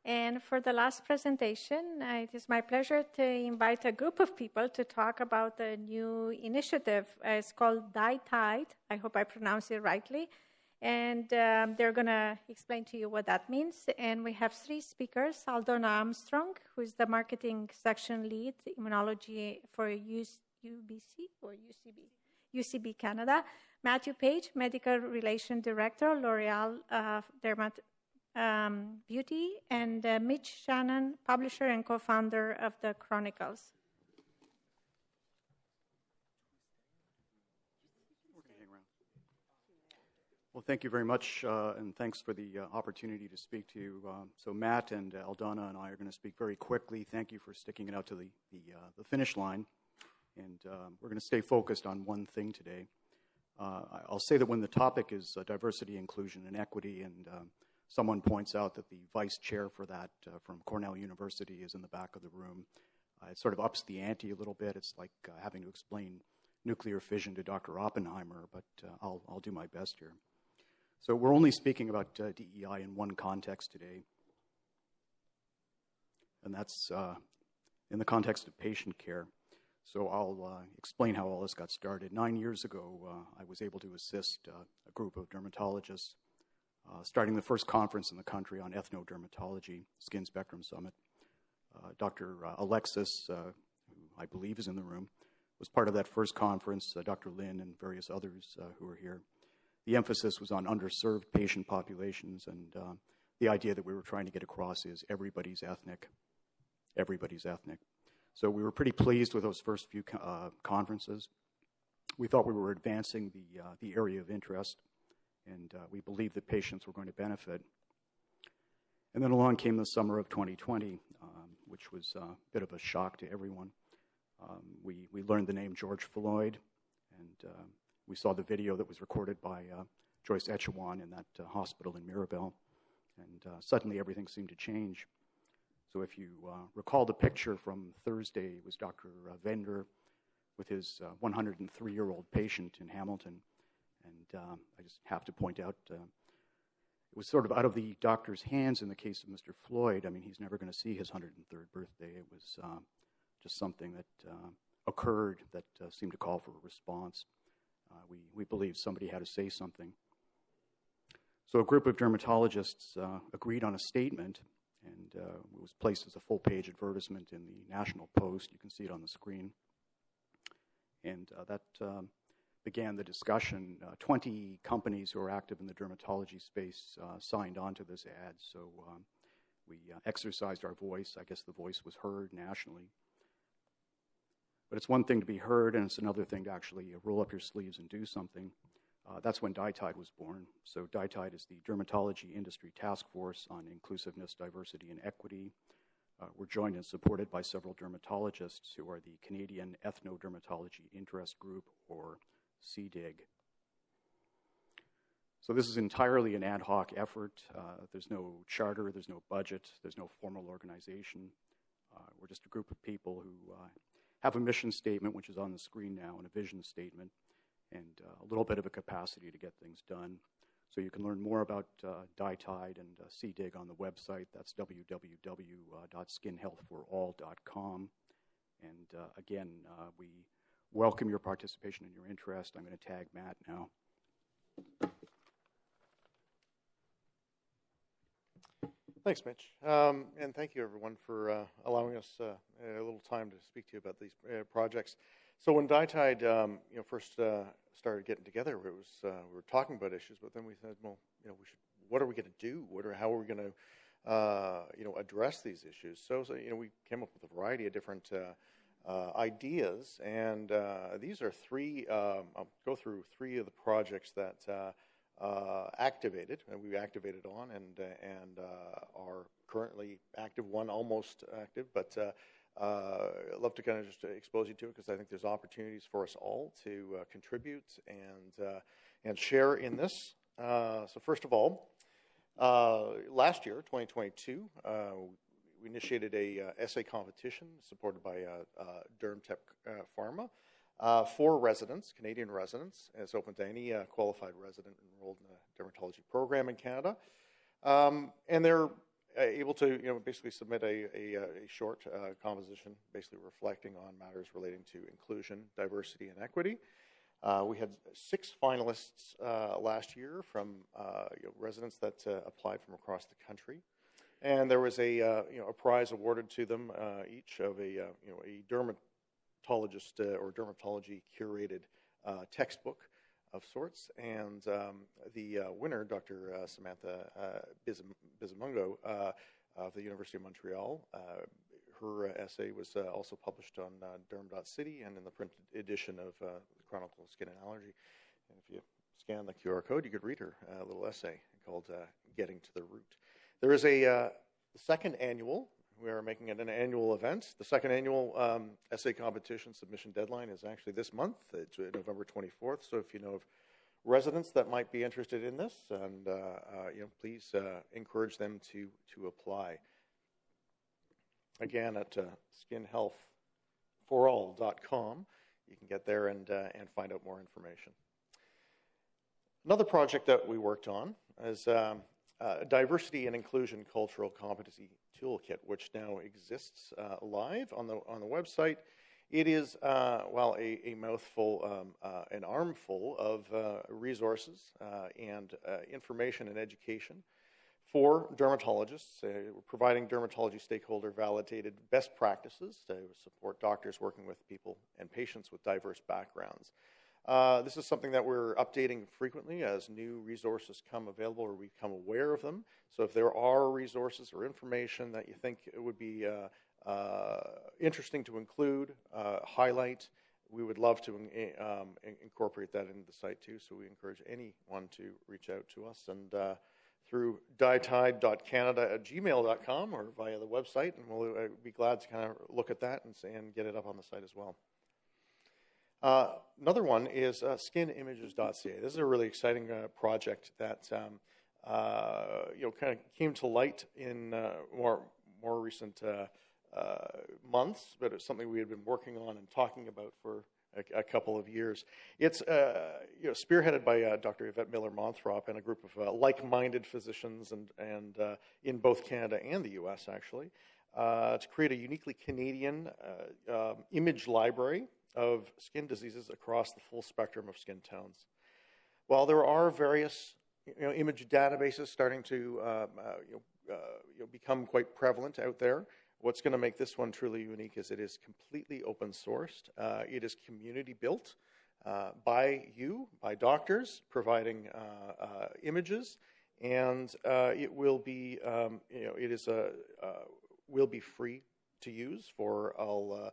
And for the last presentation, it is my pleasure to invite a group of people to talk about a new initiative. It's called DiTiDE. I hope I pronounce it rightly. And they're going to explain to you what that means. And we have three speakers: Aldona Armstrong, who is the marketing section lead, immunology for UBC or UCB Canada; Matthew Page, medical relation director, L'Oreal Derm Beauty; and Mitch Shannon, publisher and co-founder of the Chronicles. Well, thank you very much, and thanks for the opportunity to speak to you. So Matt and Aldona and I are going to speak very quickly. Thank you for sticking it out to the finish line, and we're going to stay focused on one thing today. I'll say that when the topic is diversity, inclusion, and equity, and someone points out that the vice chair for that from Cornell University is in the back of the room, it sort of ups the ante a little bit. It's like having to explain nuclear fission to Dr. Oppenheimer, but I'll do my best here. So we're only speaking about DEI in one context today, and that's in the context of patient care. So I'll explain how all this got started. 9 years ago, I was able to assist a group of dermatologists starting the first conference in the country on ethnodermatology, Skin Spectrum Summit. Dr. Alexis, who I believe is in the room, was part of that first conference, Dr. Lin and various others who were here. The emphasis was on underserved patient populations, and the idea that we were trying to get across is everybody's ethnic. Everybody's ethnic. So we were pretty pleased with those first few conferences. We thought we were advancing the area of interest, and we believed that patients were going to benefit. And then along came the summer of 2020, which was a bit of a shock to everyone. We learned the name George Floyd, and we saw the video that was recorded by Joyce Echewan in that hospital in Mirabel, and suddenly everything seemed to change. So if you recall the picture from Thursday, it was Dr. Vender with his 103-year-old patient in Hamilton, and I just have to point out it was sort of out of the doctor's hands in the case of Mr. Floyd. I mean, he's never going to see his 103rd birthday. It was just something that occurred that seemed to call for a response. We believed somebody had to say something. So a group of dermatologists agreed on a statement, and it was placed as a full-page advertisement in the National Post. You can see it on the screen. And that began the discussion. 20 companies who are active in the dermatology space signed on to this ad, so we exercised our voice. I guess the voice was heard nationally. But it's one thing to be heard, and it's another thing to actually roll up your sleeves and do something. That's when DiTiDE was born. So DiTiDE is the Dermatology Industry Task Force on Inclusiveness, Diversity, and Equity. We're joined and supported by several dermatologists who are the Canadian Ethnodermatology Interest Group, or CDIG. So this is entirely an ad hoc effort. There's no charter, there's no budget, there's no formal organization. We're just a group of people who have a mission statement, which is on the screen now, and a vision statement, and a little bit of a capacity to get things done. So you can learn more about DiTiDE and CDIG on the website. That's www.skinhealthforall.com. And again, we welcome your participation and your interest. I'm going to tag Matt now. Thanks, Mitch. And thank you, everyone, for allowing us a little time to speak to you about these projects. So when DiTiDE first started getting together, it was we were talking about issues, but then we said, well, what are we going to do? How are we going to address these issues? So we came up with a variety of different ideas, and these are three. I'll go through three of the projects that activated, and we activated on, and are currently active. One almost active, but I'd love to kind of just expose you to it, because I think there's opportunities for us all to contribute and share in this. So first of all, last year, 2022, we initiated a essay competition supported by Derm Pharma for residents, Canadian residents. It's open to any qualified resident enrolled in a dermatology program in Canada. And they're able to basically submit a short composition, basically reflecting on matters relating to inclusion, diversity, and equity. We had 6 finalists last year from residents that applied from across the country, and there was a prize awarded to them each of a dermatologist or dermatology curated textbook of sorts, and the winner, Dr. Samantha Bizimungo of the University of Montreal, her essay was also published on Derm.city and in the print edition of the Chronicle of Skin and Allergy. And if you scan the QR code, you could read her little essay called Getting to the Root. There is a second annual. We are making it an annual event. The second annual essay competition submission deadline is actually this month. It's November 24th. So if you know of residents that might be interested in this, and please encourage them to apply. Again, at skinhealthforall.com, you can get there and find out more information. Another project that we worked on is Diversity and Inclusion Cultural Competency Toolkit, which now exists live on the website. It is, a mouthful, an armful of resources and information and education for dermatologists, providing dermatology stakeholder validated best practices to support doctors working with people and patients with diverse backgrounds. This is something that we're updating frequently as new resources come available or we become aware of them. So if there are resources or information that you think it would be interesting to include, highlight, we would love to incorporate that into the site too. So we encourage anyone to reach out to us and through DiTiDE.Canada@gmail.com or via the website, and we'll be glad to kind of look at that and get it up on the site as well. Another one is skinimages.ca. This is a really exciting project that kind of came to light in more recent months, but it's something we had been working on and talking about for a couple of years. It's spearheaded by Dr. Yvette Miller-Monthrop and a group of like-minded physicians and in both Canada and the U.S. actually, to create a uniquely Canadian image library of skin diseases across the full spectrum of skin tones. While there are various image databases starting to become quite prevalent out there, what's going to make this one truly unique is it is completely open sourced. It is community built by doctors, providing images, and it will be will be free to use for all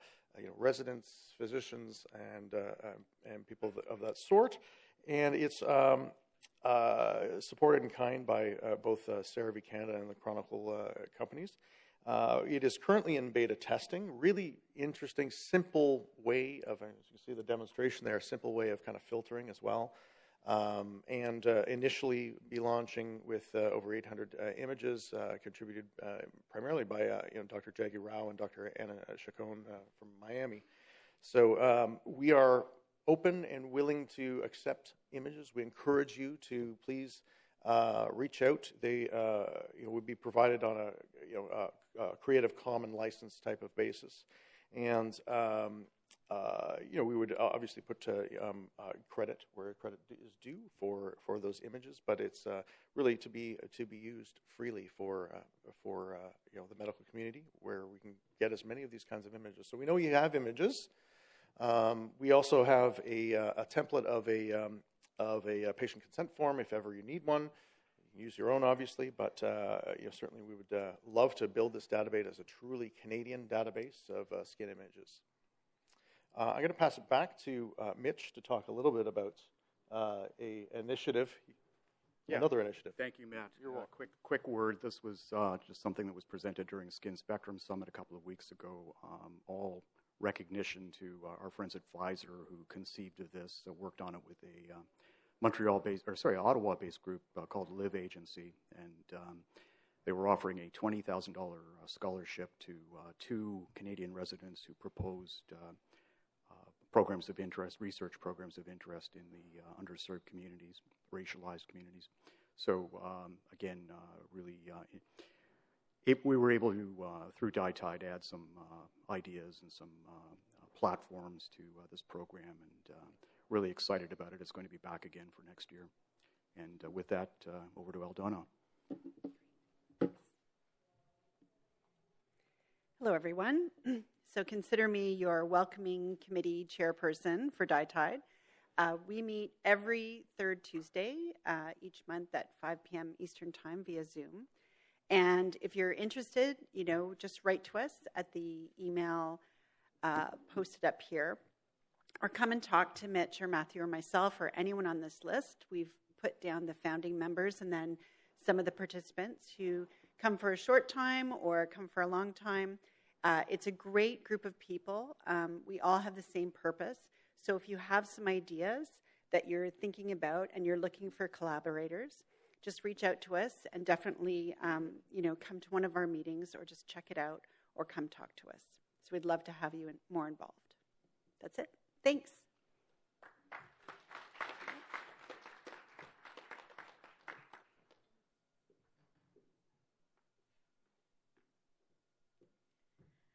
residents, physicians, and people of that sort. And it's supported in kind by both CeraVe Canada and the Chronicle companies. It is currently in beta testing. Really interesting, simple way of, as you see the demonstration there, a simple way of kind of filtering as well. And initially be launching with over 800 images, contributed primarily by Dr. Jaggi Rao and Dr. Anna Chacon from Miami. So we are open and willing to accept images. We encourage you to please reach out. They would be provided on a Creative Commons license type of basis, and we would obviously put credit where credit is due for those images, but it's really to be used freely for the medical community, where we can get as many of these kinds of images. So we know you have images. We also have a template of a patient consent form if ever you need one. You can use your own, obviously, but certainly we would love to build this database as a truly Canadian database of skin images. I'm going to pass it back to Mitch to talk a little bit about an initiative, another initiative. Thank you, Matt. You're welcome. Quick word. This was just something that was presented during Skin Spectrum Summit a couple of weeks ago. All recognition to our friends at Pfizer who conceived of this, worked on it with a Ottawa-based group called Live Agency, and they were offering a $20,000 scholarship to 2 Canadian residents who proposed programs of interest, research programs of interest in the underserved communities, racialized communities. So again, really we were able to, through DiTiDE, add some ideas and some platforms to this program, and really excited about it. It's going to be back again for next year. And with that, over to Aldona. Hello, everyone. So consider me your welcoming committee chairperson for DiTiDE. We meet every third Tuesday each month at 5 p.m. Eastern Time via Zoom. And if you're interested, just write to us at the email posted up here, or come and talk to Mitch or Matthew or myself or anyone on this list. We've put down the founding members and then some of the participants who come for a short time or come for a long time. It's a great group of people. We all have the same purpose. So if you have some ideas that you're thinking about and you're looking for collaborators, just reach out to us and definitely, come to one of our meetings or just check it out or come talk to us. So we'd love to have you more involved. That's it. Thanks.